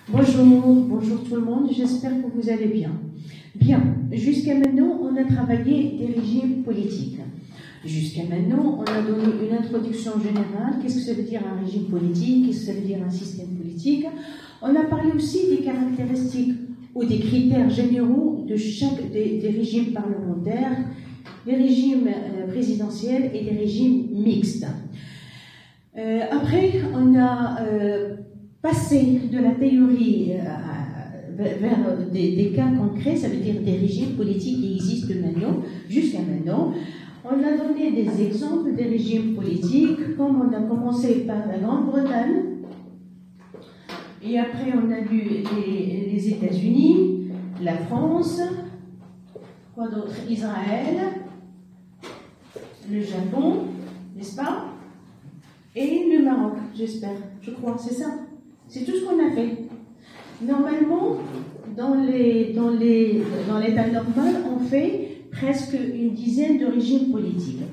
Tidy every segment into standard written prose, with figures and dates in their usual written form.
Bonjour tout le monde, j'espère que vous allez bien. Bien, jusqu'à maintenant, on a travaillé des régimes politiques. Jusqu'à maintenant, on a donné une introduction générale. Qu'est-ce que ça veut dire un régime politique? Qu'est-ce que ça veut dire un système politique? On a parlé aussi des caractéristiques ou des critères généraux de chaque des régimes parlementaires, des régimes présidentiels et des régimes mixtes. Après, on a passé de la théorie vers des cas concrets, ça veut dire des régimes politiques qui existent maintenant, jusqu'à maintenant. On a donné des exemples des régimes politiques, comme on a commencé par la Grande-Bretagne, et après on a vu les États-Unis, la France, quoi d'autre, Israël, le Japon, n'est-ce pas? Et le Maroc, j'espère, je crois, c'est ça. C'est tout ce qu'on a fait. Normalement, dans l'état normal, on fait presque une dizaine de régimes politiques.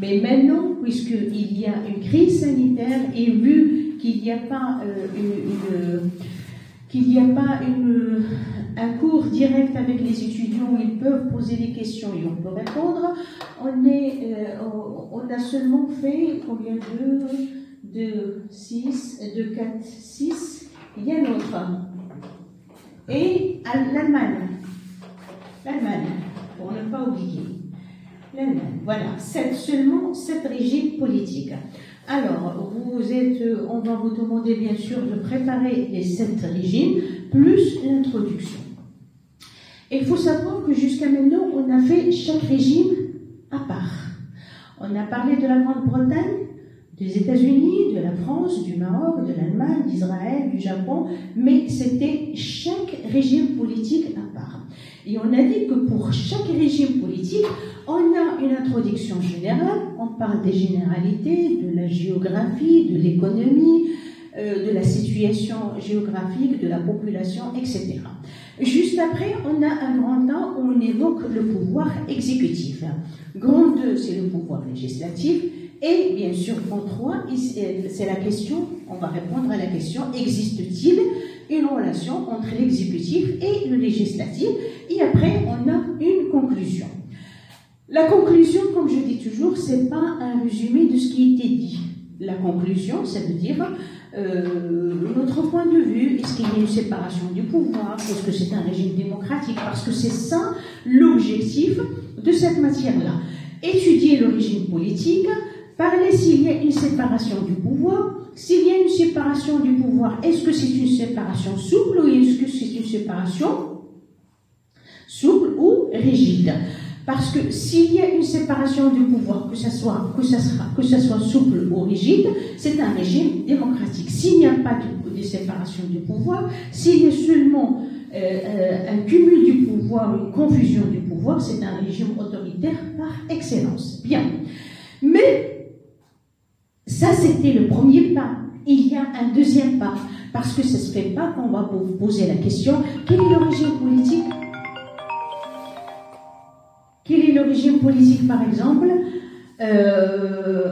Mais maintenant, puisqu'il y a une crise sanitaire et vu qu'il n'y a pas un cours direct avec les étudiants où ils peuvent poser des questions et on peut répondre, on a seulement fait combien de 6, de 4, 6, il y a un autre. Et l'Allemagne, pour ne pas oublier. L'Allemagne, voilà, seulement 7 régimes politiques. Alors, on va vous demander bien sûr de préparer les 7 régimes, plus l'introduction. Et il faut savoir que jusqu'à maintenant, on a fait chaque régime à part. On a parlé de la Grande-Bretagne, des États-Unis, de la France, du Maroc, de l'Allemagne, d'Israël, du Japon, mais c'était chaque régime politique à part. Et on a dit que pour chaque régime politique, on a une introduction générale, on parle des généralités, de la géographie, de l'économie, de la situation géographique, de la population, etc. Juste après, on a un grand A où on évoque le pouvoir exécutif. Grand 2, c'est le pouvoir législatif. Et bien sûr, en 3, c'est la question, on va répondre à la question, existe-t-il une relation entre l'exécutif et le législatif? Et après, on a une conclusion. La conclusion, comme je dis toujours, c'est pas un résumé de ce qui a été dit. La conclusion, ça veut dire notre point de vue, est-ce qu'il y a une séparation du pouvoir, est-ce que c'est un régime démocratique, parce que c'est ça l'objectif de cette matière-là. Étudier le régime politique, parler s'il y a une séparation du pouvoir. S'il y a une séparation du pouvoir, est-ce que c'est une séparation souple ou est-ce que c'est une séparation souple ou rigide? Parce que s'il y a une séparation du pouvoir, que ça soit souple ou rigide, c'est un régime démocratique. S'il n'y a pas de séparation du pouvoir, s'il y a seulement un cumul du pouvoir, une confusion du pouvoir, c'est un régime autoritaire par excellence. Bien. Mais ça, c'était le premier pas. Il y a un deuxième pas. Parce que ça ne se fait pas qu'on va vous poser la question, quel est le régime politique? Quel est le régime politique, par exemple,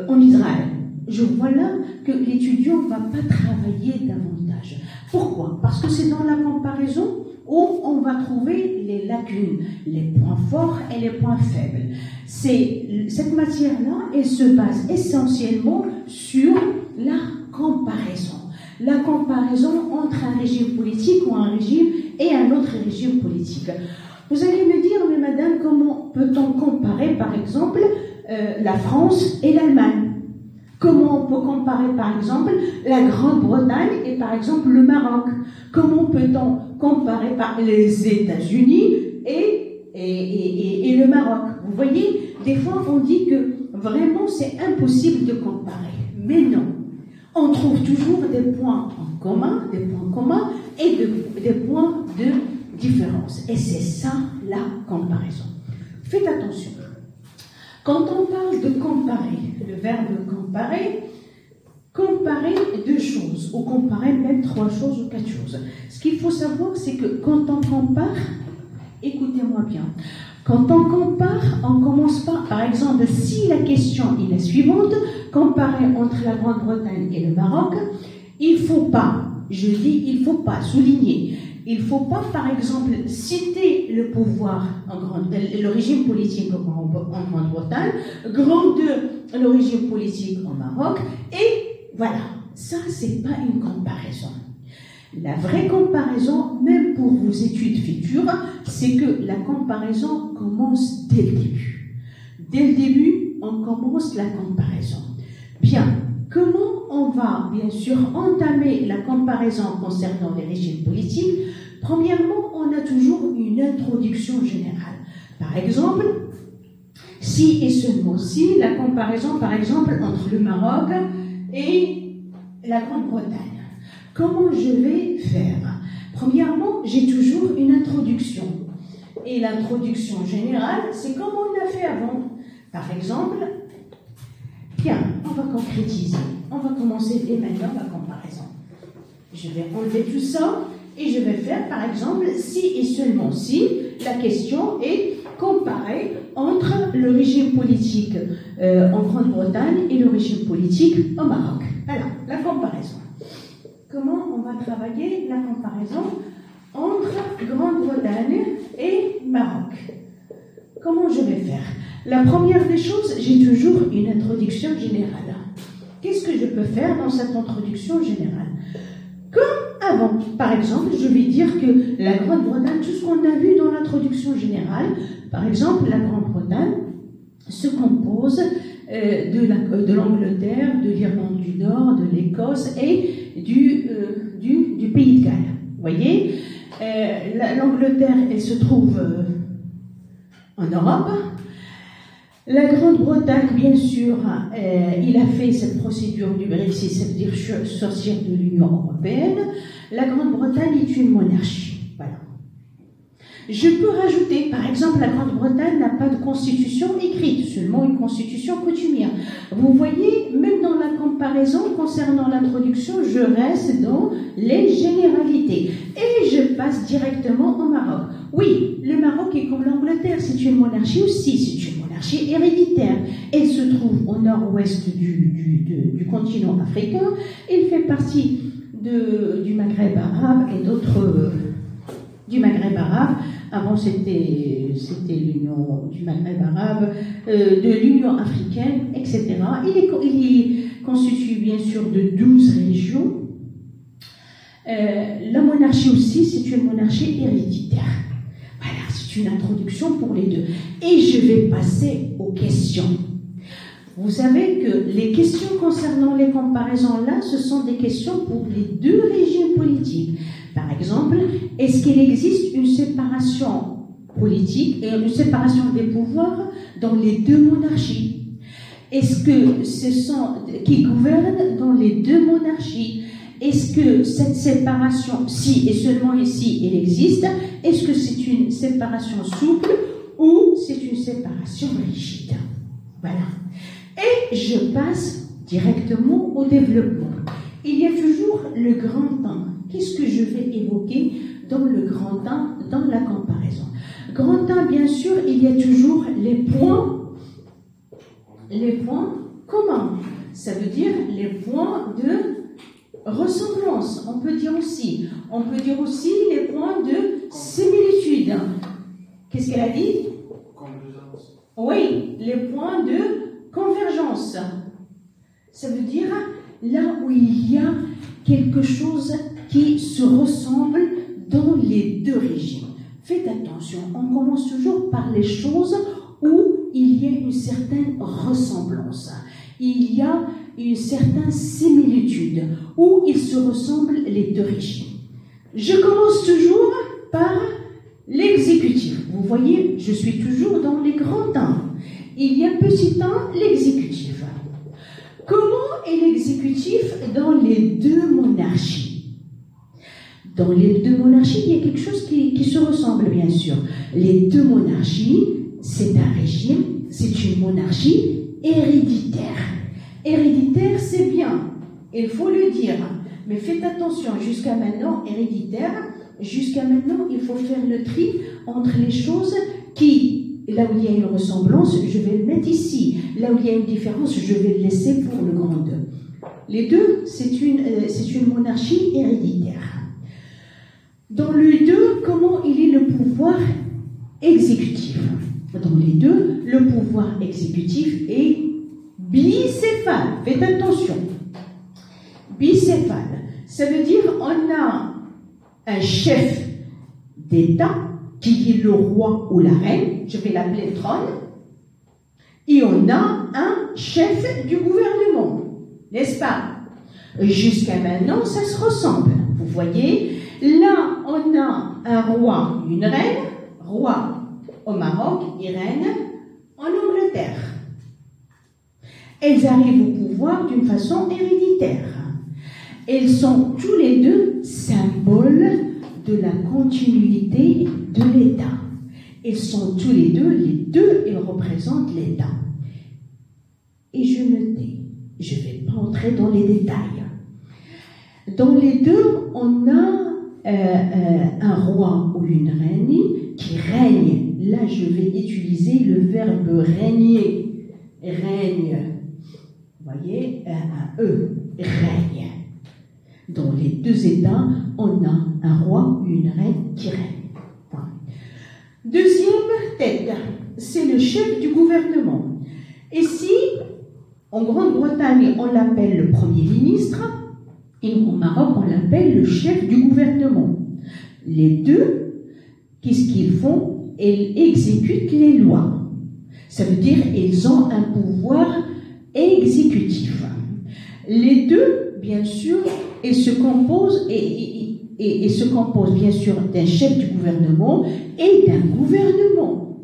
en Israël? Je vois là que l'étudiant ne va pas travailler davantage. Pourquoi? Parce que c'est dans la comparaison où on va trouver les lacunes, les points forts et les points faibles. Cette matière-là, elle se base essentiellement sur la comparaison. La comparaison entre un régime politique ou un régime et un autre régime politique. Vous allez me dire, mais madame, comment peut-on comparer, par exemple, la France et l'Allemagne? Comment on peut comparer, par exemple, la Grande-Bretagne et, par exemple, le Maroc? Comment peut-on comparer les États-Unis et le Maroc? Vous voyez, des fois, on dit que vraiment, c'est impossible de comparer. Mais non. On trouve toujours des points en commun, et des points de différence. Et c'est ça, la comparaison. Faites attention. Quand on parle de comparer, le verbe comparer 2 choses, ou comparer même 3 choses ou 4 choses. Ce qu'il faut savoir, c'est que quand on compare, écoutez-moi bien, quand on compare, on commence par exemple, si la question est la suivante, comparer entre la Grande-Bretagne et le Maroc, il ne faut pas je dis il ne faut pas souligner, il ne faut pas, par exemple, citer le pouvoir, le régime politique en Grande-Bretagne, grand 2, le régime politique au Maroc, et voilà, ça, c'est pas une comparaison. La vraie comparaison, même pour vos études futures, c'est que la comparaison commence dès le début. Dès le début, on commence la comparaison. Bien, comment on va, bien sûr, entamer la comparaison concernant les régimes politiques? Premièrement, on a toujours une introduction générale. Par exemple, si et seulement si, la comparaison, par exemple, entre le Maroc et la Grande-Bretagne. Comment je vais faire? Premièrement, j'ai toujours une introduction. Et l'introduction générale, c'est comme on l'a fait avant. Par exemple, bien, on va concrétiser. On va commencer dès maintenant la comparaison. Je vais enlever tout ça et je vais faire, par exemple, si et seulement si, la question est comparer entre le régime politique en Grande-Bretagne et le régime politique au Maroc. Alors, la comparaison. Comment on va travailler la comparaison entre Grande-Bretagne et Maroc? Comment je vais faire? La première des choses, j'ai toujours une introduction générale. Qu'est-ce que je peux faire dans cette introduction générale? Comme avant, par exemple, je vais dire que la Grande-Bretagne, tout ce qu'on a vu dans l'introduction générale, par exemple, la Grande-Bretagne se compose de l'Angleterre, de l'Irlande du Nord, de l'Écosse et du Pays de Galles. Vous voyez, l'Angleterre, elle se trouve en Europe. La Grande-Bretagne, bien sûr, il a fait cette procédure du Brexit, c'est-à-dire sortir de l'Union européenne. La Grande-Bretagne est une monarchie. Voilà. Je peux rajouter, par exemple, la Grande-Bretagne n'a pas de constitution écrite, seulement une constitution coutumière. Vous voyez, même dans la comparaison concernant l'introduction, je reste dans les généralités. Et je passe directement au Maroc. Oui, le Maroc est comme l'Angleterre, c'est une monarchie aussi, c'est une monarchie héréditaire. Elle se trouve au nord-ouest du continent africain. Elle fait partie du Maghreb arabe et d'autres... du Maghreb arabe, avant c'était l'Union du Maghreb arabe, de l'Union africaine, etc. Il est constitué bien sûr de 12 régions. La monarchie aussi, c'est une monarchie héréditaire. Voilà, c'est une introduction pour les deux. Et je vais passer aux questions. Vous savez que les questions concernant les comparaisons là, ce sont des questions pour les deux régimes politiques. Par exemple, est-ce qu'il existe une séparation politique et une séparation des pouvoirs dans les deux monarchies? Est-ce que ce sont qui gouvernent dans les deux monarchies? Est-ce que cette séparation, si et seulement ici, elle existe, est-ce que c'est une séparation souple ou c'est une séparation rigide? Voilà. Et je passe directement au développement. Il y a toujours le grand 1. Qu'est-ce que je vais évoquer dans le grand 1, dans la comparaison? Grand 1, bien sûr, il y a toujours les points communs. Ça veut dire les points de ressemblance. On peut dire aussi les points de similitude. Qu'est-ce qu'elle a dit? Convergence. Oui, les points de convergence. Ça veut dire là où il y a quelque chose qui se ressemble dans les deux régimes. Faites attention, on commence toujours par les choses où il y a une certaine ressemblance, il y a une certaine similitude, où ils se ressemblent les deux régimes. Je commence toujours par l'exécutif. Vous voyez, je suis toujours dans les grands 1. Il y a petit 1, l'exécutif. Comment est l'exécutif dans les deux monarchies? Dans les deux monarchies, il y a quelque chose qui se ressemble, bien sûr. Les deux monarchies, c'est un régime, c'est une monarchie héréditaire. Héréditaire, c'est bien, il faut le dire. Mais faites attention, jusqu'à maintenant, héréditaire, jusqu'à maintenant, il faut faire le tri entre les choses qui, là où il y a une ressemblance, je vais le mettre ici. Là où il y a une différence, je vais le laisser pour le grand 2. Les deux, c'est une monarchie héréditaire. Dans les deux, comment il est le pouvoir exécutif? Dans les deux, le pouvoir exécutif est bicéphale. Faites attention. Bicéphale. Ça veut dire on a un chef d'État qui est le roi ou la reine, je vais l'appeler le trône, et on a un chef du gouvernement, n'est-ce pas? Jusqu'à maintenant, ça se ressemble. Vous voyez, là, on a un roi, une reine, roi au Maroc et reine en Angleterre. Elles arrivent au pouvoir d'une façon héréditaire. Elles sont tous les deux symboles de la continuité de l'État. Ils sont tous les deux, ils représentent l'État. Et je me tais, je ne vais pas entrer dans les détails. Dans les deux, on a un roi ou une reine qui règne. Là, je vais utiliser le verbe régner. Règne. Vous voyez, un E, règne. Dans les deux États, on a un roi ou une reine qui règne. Voilà. Deuxième tête, c'est le chef du gouvernement. Ici, en Grande-Bretagne, on l'appelle le Premier ministre, et au Maroc, on l'appelle le chef du gouvernement. Les deux, qu'est-ce qu'ils font? Ils exécutent les lois. Ça veut dire qu'ils ont un pouvoir exécutif. Les deux, bien sûr, ils se composent bien sûr d'un chef du gouvernement et d'un gouvernement.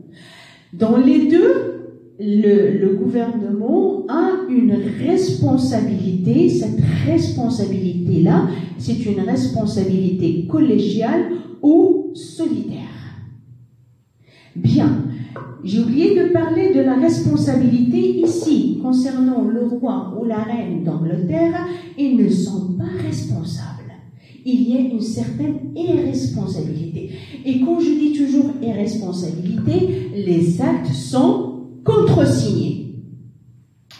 Dans les deux, le gouvernement a une responsabilité. Cette responsabilité-là, c'est une responsabilité collégiale ou solidaire. Bien, j'ai oublié de parler de la responsabilité ici. Concernant le roi ou la reine d'Angleterre, ils ne sont pas responsables. Il y a une certaine irresponsabilité. Et quand je dis toujours irresponsabilité, les actes sont contresignés.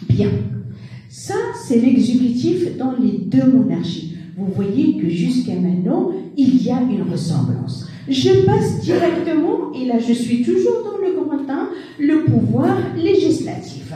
Bien. Ça, c'est l'exécutif dans les deux monarchies. Vous voyez que jusqu'à maintenant, il y a une ressemblance. Je passe directement, et là je suis toujours dans le grand 1, le pouvoir législatif.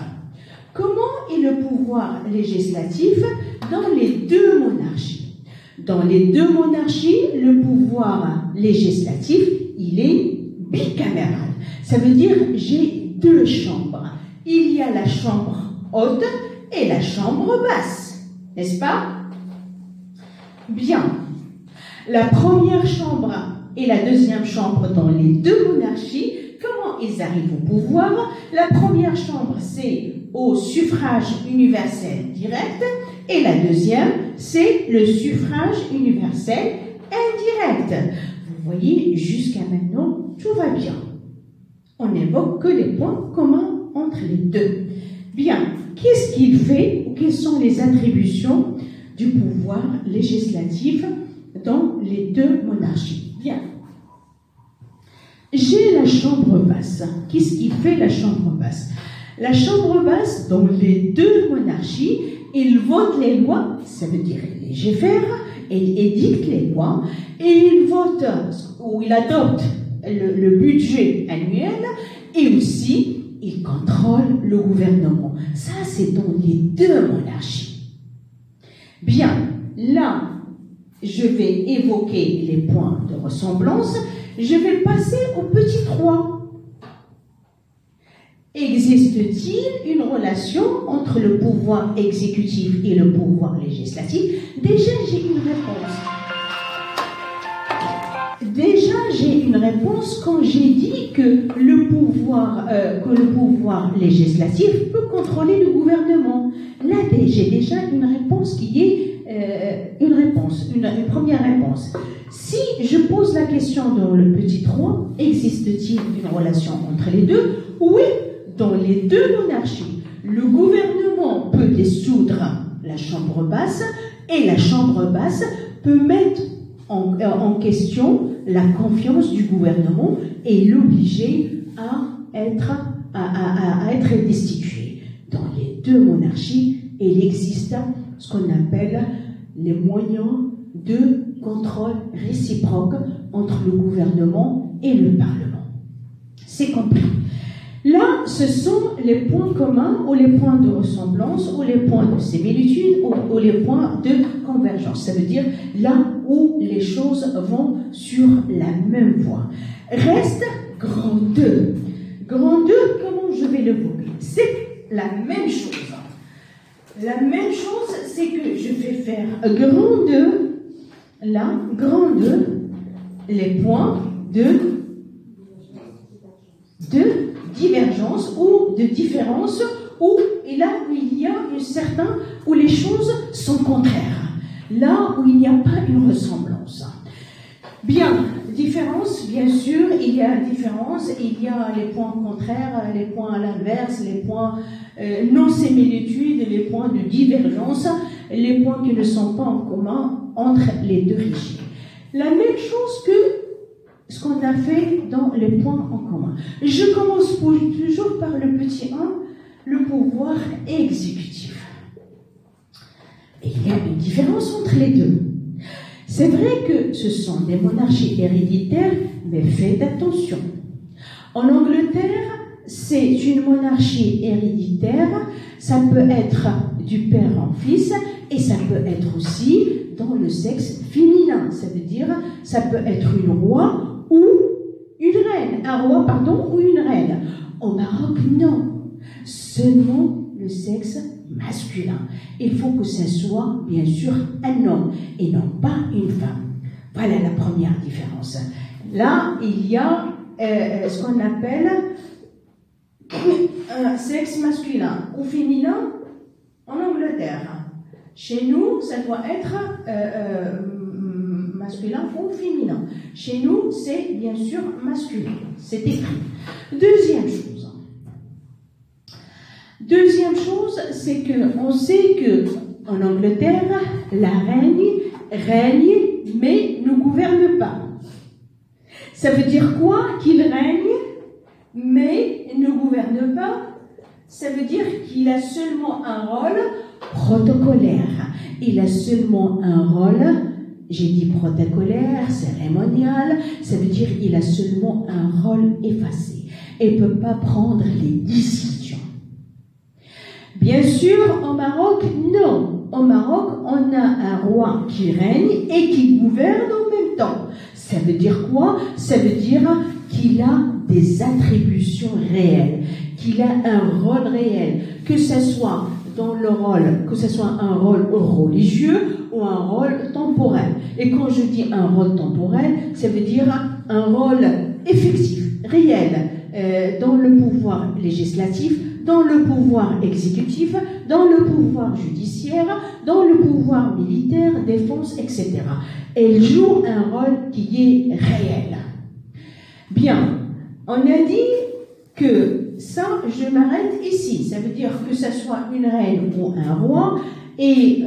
Comment est le pouvoir législatif dans les deux monarchies? Dans les deux monarchies, le pouvoir législatif, il est bicaméral. Ça veut dire j'ai deux chambres. Il y a la chambre haute et la chambre basse. N'est-ce pas? Bien. La première chambre et la deuxième chambre dans les deux monarchies, comment ils arrivent au pouvoir? La première chambre, c'est au suffrage universel direct, et la deuxième, c'est le suffrage universel indirect. Vous voyez, jusqu'à maintenant, tout va bien. On n'évoque que les points communs entre les deux. Bien, qu'est-ce qu'il fait, ou quelles sont les attributions du pouvoir législatif dans les deux monarchies? Bien. J'ai la chambre basse. Qu'est-ce qui fait la chambre basse? La chambre basse, dans les deux monarchies, il vote les lois, ça veut dire il légifère, il édicte les lois, et il vote, ou il adopte le budget annuel, et aussi il contrôle le gouvernement. Ça, c'est dans les deux monarchies. Bien, là, je vais évoquer les points de ressemblance. Je vais passer au petit 3. Existe-t-il une relation entre le pouvoir exécutif et le pouvoir législatif? Déjà, j'ai une réponse quand j'ai dit que le pouvoir législatif peut contrôler le gouvernement. Là, j'ai déjà une réponse qui est une première réponse. Si je pose la question dans le petit 3, existe-t-il une relation entre les deux? Oui, dans les deux monarchies, le gouvernement peut dissoudre la chambre basse et la chambre basse peut mettre en question la confiance du gouvernement et l'obliger à être destitué. Dans les deux monarchies, il existe ce qu'on appelle les moyens de contrôle réciproque entre le gouvernement et le Parlement. C'est compris. Là, ce sont les points communs ou les points de ressemblance ou les points de similitude ou les points de convergence. Ça veut dire là où les choses vont sur la même voie. Reste grand 2. Grand 2, comment je vais le voir? C'est la même chose. La même chose, c'est que je vais faire grand 2, là, grand 2, les points de divergence ou de différence, et là où il y a où les choses sont contraires, là où il n'y a pas une ressemblance. Bien, différence, bien sûr, il y a différence, il y a les points contraires, les points à l'inverse, les points non-similitudes, les points de divergence, les points qui ne sont pas en commun entre les deux régimes. La même chose que ce qu'on a fait dans les points en commun. Je commence toujours par le petit 1, le pouvoir exécutif. Et il y a une différence entre les deux. C'est vrai que ce sont des monarchies héréditaires, mais faites attention. En Angleterre, c'est une monarchie héréditaire, ça peut être du père en fils, et ça peut être aussi dans le sexe féminin. Ça veut dire, ça peut être une roi ou une reine, un roi, pardon, ou une reine. Au Maroc, non. Seulement le sexe masculin. Il faut que ce soit, bien sûr, un homme et non pas une femme. Voilà la première différence. Là, il y a ce qu'on appelle un sexe masculin ou féminin en Angleterre. Chez nous, ça doit être masculin ou féminin. Chez nous, c'est bien sûr masculin. C'est écrit. Deuxième chose, c'est qu'on sait qu'en Angleterre, la reine règne, mais ne gouverne pas. Ça veut dire quoi? Qu'il règne, mais ne gouverne pas. Ça veut dire qu'il a seulement un rôle protocolaire. Il a seulement un rôle, j'ai dit protocolaire, cérémonial, ça veut dire qu'il a seulement un rôle effacé et ne peut pas prendre les décisions. Bien sûr, au Maroc, non. Au Maroc, on a un roi qui règne et qui gouverne en même temps. Ça veut dire quoi? Ça veut dire qu'il a des attributions réelles, qu'il a un rôle réel, que ce soit dans le rôle, que ce soit un rôle religieux ou un rôle temporel. Et quand je dis un rôle temporel, ça veut dire un rôle effectif, réel, dans le pouvoir législatif, dans le pouvoir exécutif, dans le pouvoir judiciaire, dans le pouvoir militaire, défense, etc. Elle joue un rôle qui est réel. Bien, on a dit que ça, je m'arrête ici. Ça veut dire que ce soit une reine ou un roi. Et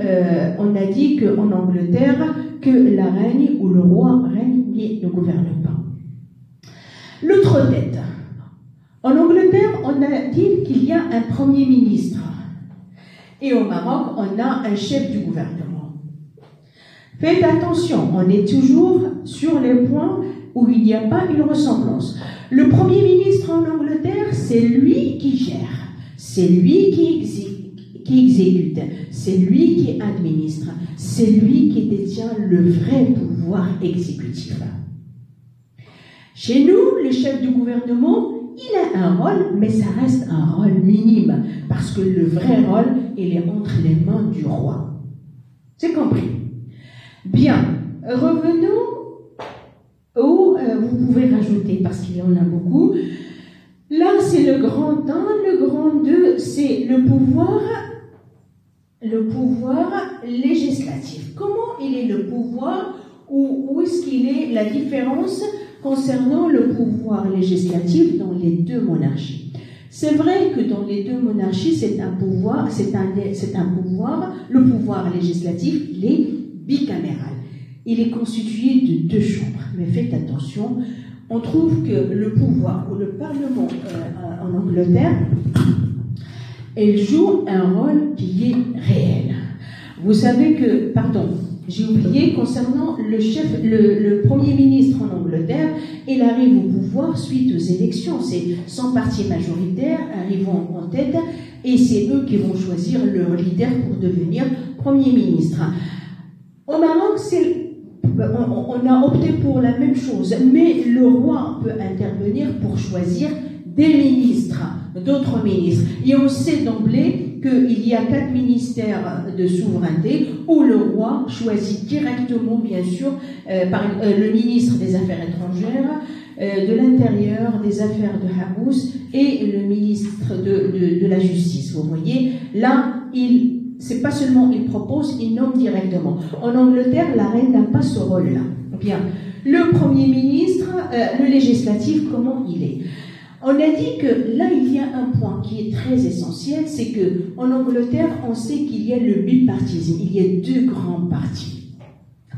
on a dit qu'en Angleterre, que la reine ou le roi règne mais ne gouverne pas. L'autre tête. En Angleterre, on a dit qu'il y a un premier ministre. Et au Maroc, on a un chef du gouvernement. Faites attention, on est toujours sur les points où il n'y a pas une ressemblance. Le premier ministre en Angleterre, c'est lui qui gère, c'est lui qui exécute, c'est lui qui administre, c'est lui qui détient le vrai pouvoir exécutif. Chez nous, le chef du gouvernement, il a un rôle, mais ça reste un rôle minime, parce que le vrai rôle, il est entre les mains du roi. C'est compris? Bien, revenons où vous pouvez rajouter, parce qu'il y en a beaucoup. Là, c'est le grand 1, le grand 2, c'est le pouvoir législatif. Comment il est le pouvoir, ou où est-ce qu'il est la différence concernant le pouvoir législatif dans les deux monarchies? C'est vrai que dans les deux monarchies, c'est un pouvoir, le pouvoir législatif, il est bicaméral. Il est constitué de 2 chambres. Mais faites attention, on trouve que le pouvoir ou le Parlement en Angleterre, elle joue un rôle qui est réel. Vous savez que, pardon, j'ai oublié, concernant le Premier ministre en Angleterre, il arrive au pouvoir suite aux élections. C'est son parti majoritaire arrivant en tête et c'est eux qui vont choisir leur leader pour devenir Premier ministre. Au Maroc, on a opté pour la même chose, mais le roi peut intervenir pour choisir des ministres, d'autres ministres. Et on sait d'emblée qu'il y a 4 ministères de souveraineté où le roi choisit directement, bien sûr, le ministre des Affaires étrangères, de l'Intérieur, des Affaires de Habous et le ministre de la Justice. Vous voyez, là, c'est pas seulement il propose, il nomme directement. En Angleterre, la reine n'a pas ce rôle-là. Bien, le Premier ministre, le législatif, comment il est? On a dit que là, il y a un point qui est très essentiel, c'est que en Angleterre, on sait qu'il y a le bipartisme. Il y a 2 grands partis,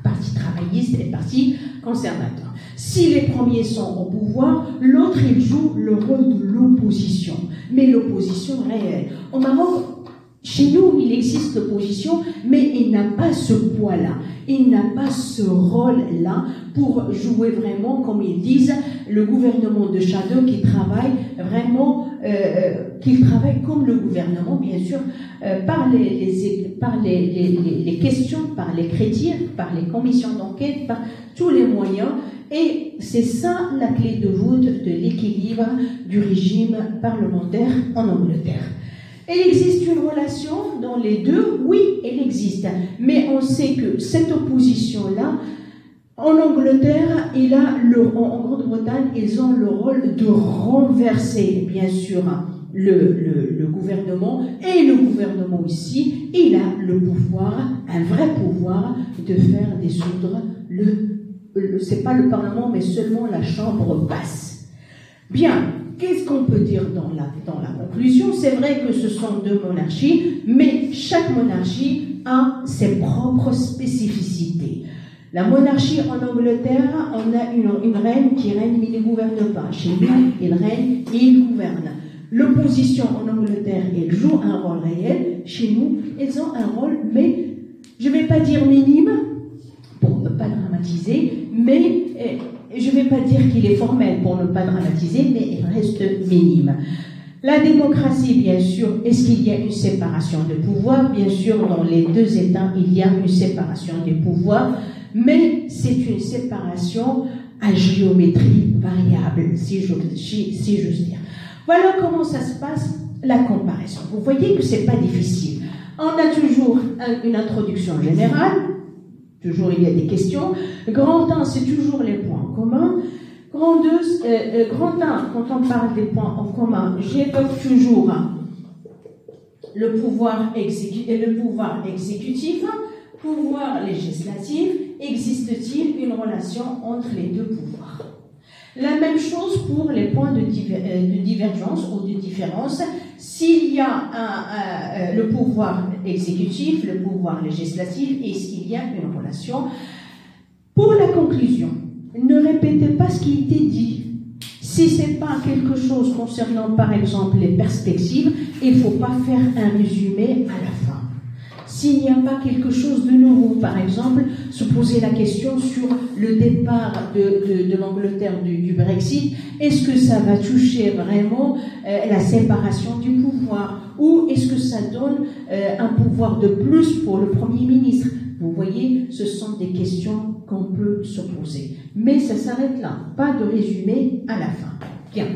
parti travailliste et parti conservateur. Si les premiers sont au pouvoir, l'autre, il joue le rôle de l'opposition, mais l'opposition réelle. Au Maroc, chez nous, il existe l'opposition, mais il n'a pas ce poids-là. Il n'a pas ce rôle-là pour jouer vraiment, comme ils disent, le gouvernement de shadow qui travaille vraiment, qu'il travaille comme le gouvernement, bien sûr, par les questions, par les critiques, par les commissions d'enquête, par tous les moyens. Et c'est ça la clé de voûte de l'équilibre du régime parlementaire en Angleterre. Il existe une relation dans les deux, oui, elle existe. Mais on sait que cette opposition-là, en Angleterre et là, en Grande-Bretagne, ils ont le rôle de renverser, bien sûr, le gouvernement. Et le gouvernement ici, il a le pouvoir, un vrai pouvoir, de faire dissoudre c'est pas le Parlement, mais seulement la Chambre basse. Bien. Qu'est-ce qu'on peut dire dans la conclusion? C'est vrai que ce sont 2 monarchies, mais chaque monarchie a ses propres spécificités. La monarchie en Angleterre, on a une reine qui règne mais ne gouverne pas. Chez nous, il règne et il gouverne. L'opposition en Angleterre, elle joue un rôle réel. Chez nous, ils ont un rôle, mais je ne vais pas dire minime, pour ne pas dramatiser, mais je ne vais pas dire qu'il est formel pour ne pas dramatiser, mais il reste minime. La démocratie, bien sûr, est-ce qu'il y a une séparation de pouvoirs? Bien sûr, dans les 2 États, il y a une séparation des pouvoirs, mais c'est une séparation à géométrie variable, si j'ose dire. Voilà comment ça se passe, la comparaison. Vous voyez que ce n'est pas difficile. On a toujours une introduction générale. Toujours, il y a des questions. Grand 1, c'est toujours les points communs. Grand 1, quand on parle des points en commun, j'évoque toujours le pouvoir exécutif, pouvoir législatif. Existe-t-il une relation entre les 2 pouvoirs? La même chose pour les points de divergence ou de différence. S'il y a le pouvoir exécutif, le pouvoir législatif, est-ce qu'il y a une relation? Pour la conclusion, ne répétez pas ce qui a été dit. Si ce n'est pas quelque chose concernant, par exemple, les perspectives, il ne faut pas faire un résumé à la fin. S'il n'y a pas quelque chose de nouveau, par exemple, se poser la question sur le départ de l'Angleterre du Brexit, est-ce que ça va toucher vraiment la séparation du pouvoir ou est-ce que ça donne un pouvoir de plus pour le Premier ministre? Vous voyez, ce sont des questions qu'on peut se poser. Mais ça s'arrête là, pas de résumé à la fin. Bien.